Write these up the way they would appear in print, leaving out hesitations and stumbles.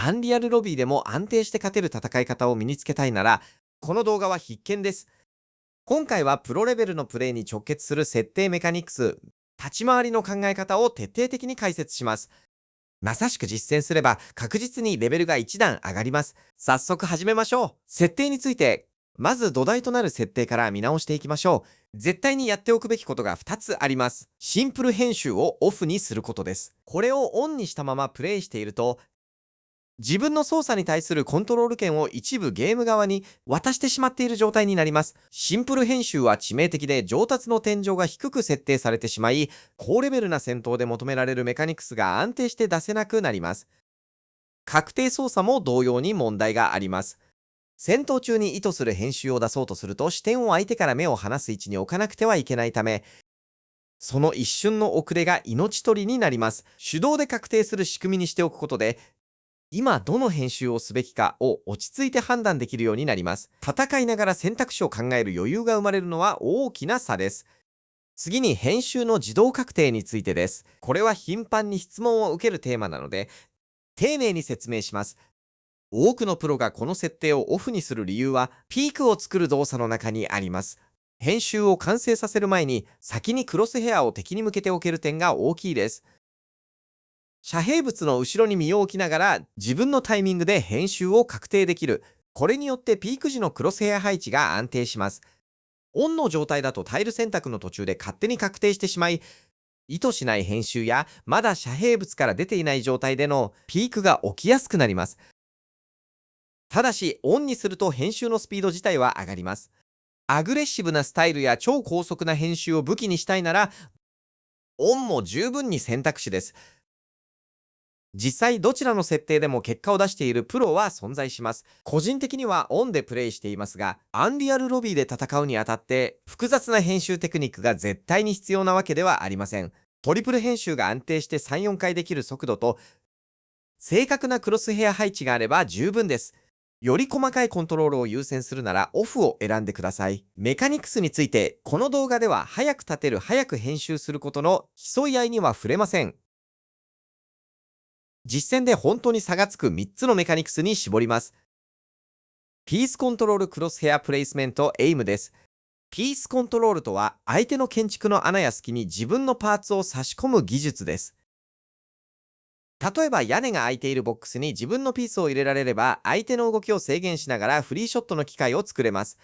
アンリアルロビーでも安定して勝てる戦い方を身につけたいなら、この動画は必見です。今回はプロレベルのプレイに直結する設定メカニクス、立ち回りの考え方を徹底的に解説します。まさしく実践すれば確実にレベルが一段上がります。早速始めましょう。設定について、まず土台となる設定から見直していきましょう。絶対にやっておくべきことが2つあります。シンプル編集をオフにすることです。これをオンにしたままプレイしていると、自分の操作に対するコントロール権を一部ゲーム側に渡してしまっている状態になります。シンプル編集は致命的で上達の天井が低く設定されてしまい、高レベルな戦闘で求められるメカニクスが安定して出せなくなります。確定操作も同様に問題があります。戦闘中に意図する編集を出そうとすると視点を相手から目を離す位置に置かなくてはいけないため、その一瞬の遅れが命取りになります。手動で確定する仕組みにしておくことで、今どの編集をすべきかを落ち着いて判断できるようになります。戦いながら選択肢を考える余裕が生まれるのは大きな差です。次に編集の自動確定についてです。これは頻繁に質問を受けるテーマなので、丁寧に説明します。多くのプロがこの設定をオフにする理由は、ピークを作る動作の中にあります。編集を完成させる前に、先にクロスヘアを敵に向けておける点が大きいです。遮蔽物の後ろに身を置きながら自分のタイミングで編集を確定できる。これによってピーク時のクロスヘア配置が安定します。オンの状態だとタイル選択の途中で勝手に確定してしまい、意図しない編集やまだ遮蔽物から出ていない状態でのピークが起きやすくなります。ただし、オンにすると編集のスピード自体は上がります。アグレッシブなスタイルや超高速な編集を武器にしたいなら、オンも十分に選択肢です。実際どちらの設定でも結果を出しているプロは存在します。個人的にはオンでプレイしていますが、アンリアルロビーで戦うにあたって複雑な編集テクニックが絶対に必要なわけではありません。トリプル編集が安定して3、4回できる速度と正確なクロスヘア配置があれば十分です。より細かいコントロールを優先するならオフを選んでください。メカニクスについて、この動画では早く立てる、早く編集することの競い合いには触れません。実戦で本当に差がつく3つのメカニクスに絞ります。ピースコントロールクロスヘアプレイスメントエイムです。ピースコントロールとは相手の建築の穴や隙に自分のパーツを差し込む技術です。例えば屋根が開いているボックスに自分のピースを入れられれば相手の動きを制限しながらフリーショットの機会を作れます。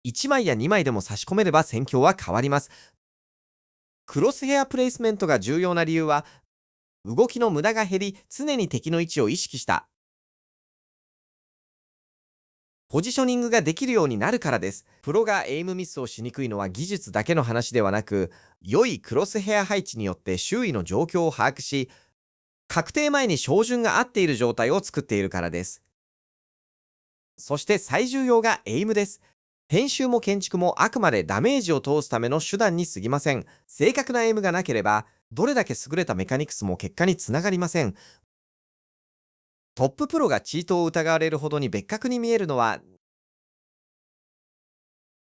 1枚や2枚でも差し込めれば戦況は変わります。クロスヘアプレイスメントが重要な理由は、動きの無駄が減り常に敵の位置を意識したポジショニングができるようになるからです。プロがエイムミスをしにくいのは技術だけの話ではなく、良いクロスヘア配置によって周囲の状況を把握し、確定前に照準が合っている状態を作っているからです。そして最重要がエイムです。編集も建築もあくまでダメージを通すための手段に過ぎません。正確なエイムがなければ、どれだけ優れたメカニクスも結果につながりません。トッププロがチートを疑われるほどに別格に見えるのは、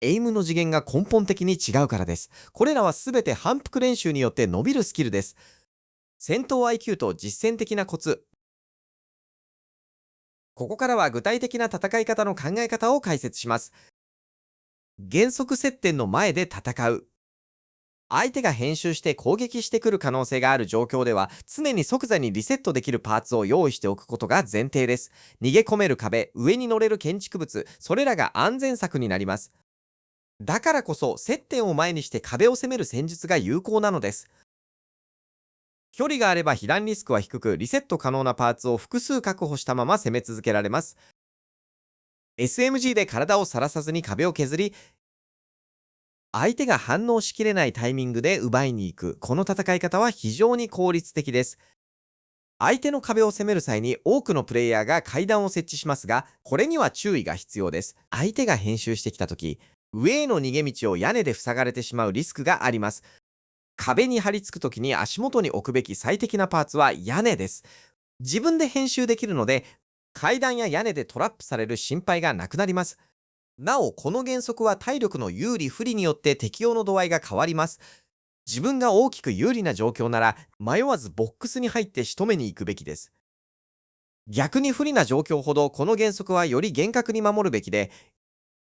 エイムの次元が根本的に違うからです。これらはすべて反復練習によって伸びるスキルです。戦闘 IQ と実践的なコツ。ここからは具体的な戦い方の考え方を解説します。原則接点の前で戦う。相手が編集して攻撃してくる可能性がある状況では、常に即座にリセットできるパーツを用意しておくことが前提です。逃げ込める壁、上に乗れる建築物、それらが安全策になります。だからこそ、接点を前にして壁を攻める戦術が有効なのです。距離があれば被弾リスクは低く、リセット可能なパーツを複数確保したまま攻め続けられます。SMG で体をさらさずに壁を削り、相手が反応しきれないタイミングで奪いに行く。この戦い方は非常に効率的です。相手の壁を攻める際に多くのプレイヤーが階段を設置しますが、これには注意が必要です。相手が編集してきた時、上への逃げ道を屋根で塞がれてしまうリスクがあります。壁に張り付く時に足元に置くべき最適なパーツは屋根です。自分で編集できるので、階段や屋根でトラップされる心配がなくなります。なお、この原則は体力の有利不利によって適用の度合いが変わります。自分が大きく有利な状況なら、迷わずボックスに入って仕留めに行くべきです。逆に不利な状況ほどこの原則はより厳格に守るべきで、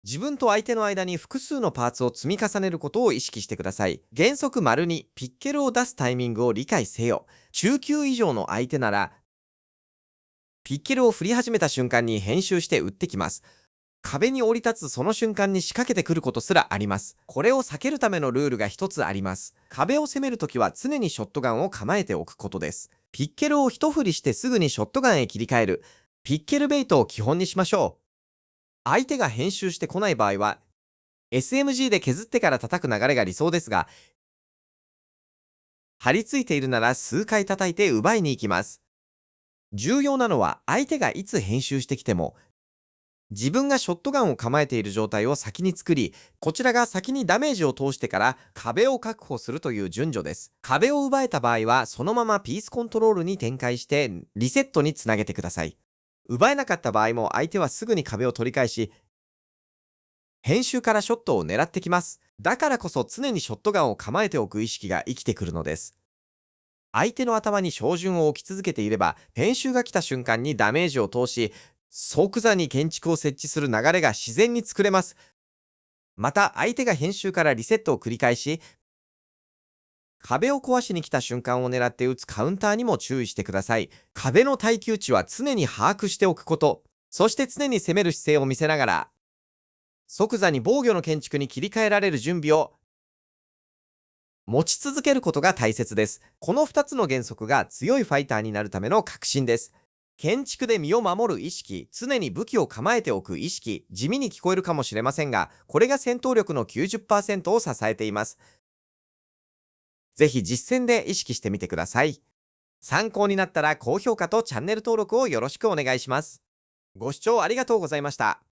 自分と相手の間に複数のパーツを積み重ねることを意識してください。原則2、ピッケルを出すタイミングを理解せよ。中級以上の相手なら、ピッケルを振り始めた瞬間に編集して打ってきます。壁に降り立つその瞬間に仕掛けてくることすらあります。これを避けるためのルールが一つあります。壁を攻めるときは常にショットガンを構えておくことです。ピッケルを一振りしてすぐにショットガンへ切り替える。ピッケルベイトを基本にしましょう。相手が編集してこない場合は、SMG で削ってから叩く流れが理想ですが、張り付いているなら数回叩いて奪いに行きます。重要なのは相手がいつ編集してきても、自分がショットガンを構えている状態を先に作り、こちらが先にダメージを通してから壁を確保するという順序です。壁を奪えた場合は、そのままピースコントロールに展開してリセットにつなげてください。奪えなかった場合も相手はすぐに壁を取り返し、編集からショットを狙ってきます。だからこそ常にショットガンを構えておく意識が生きてくるのです。相手の頭に照準を置き続けていれば、編集が来た瞬間にダメージを通し、即座に建築を設置する流れが自然に作れます。また、相手が編集からリセットを繰り返し、壁を壊しに来た瞬間を狙って撃つカウンターにも注意してください。壁の耐久値は常に把握しておくこと、そして常に攻める姿勢を見せながら、即座に防御の建築に切り替えられる準備を持ち続けることが大切です。この2つの原則が強いファイターになるための核心です。建築で身を守る意識、常に武器を構えておく意識、地味に聞こえるかもしれませんが、これが戦闘力の 90% を支えています。ぜひ実践で意識してみてください。参考になったら高評価とチャンネル登録をよろしくお願いします。ご視聴ありがとうございました。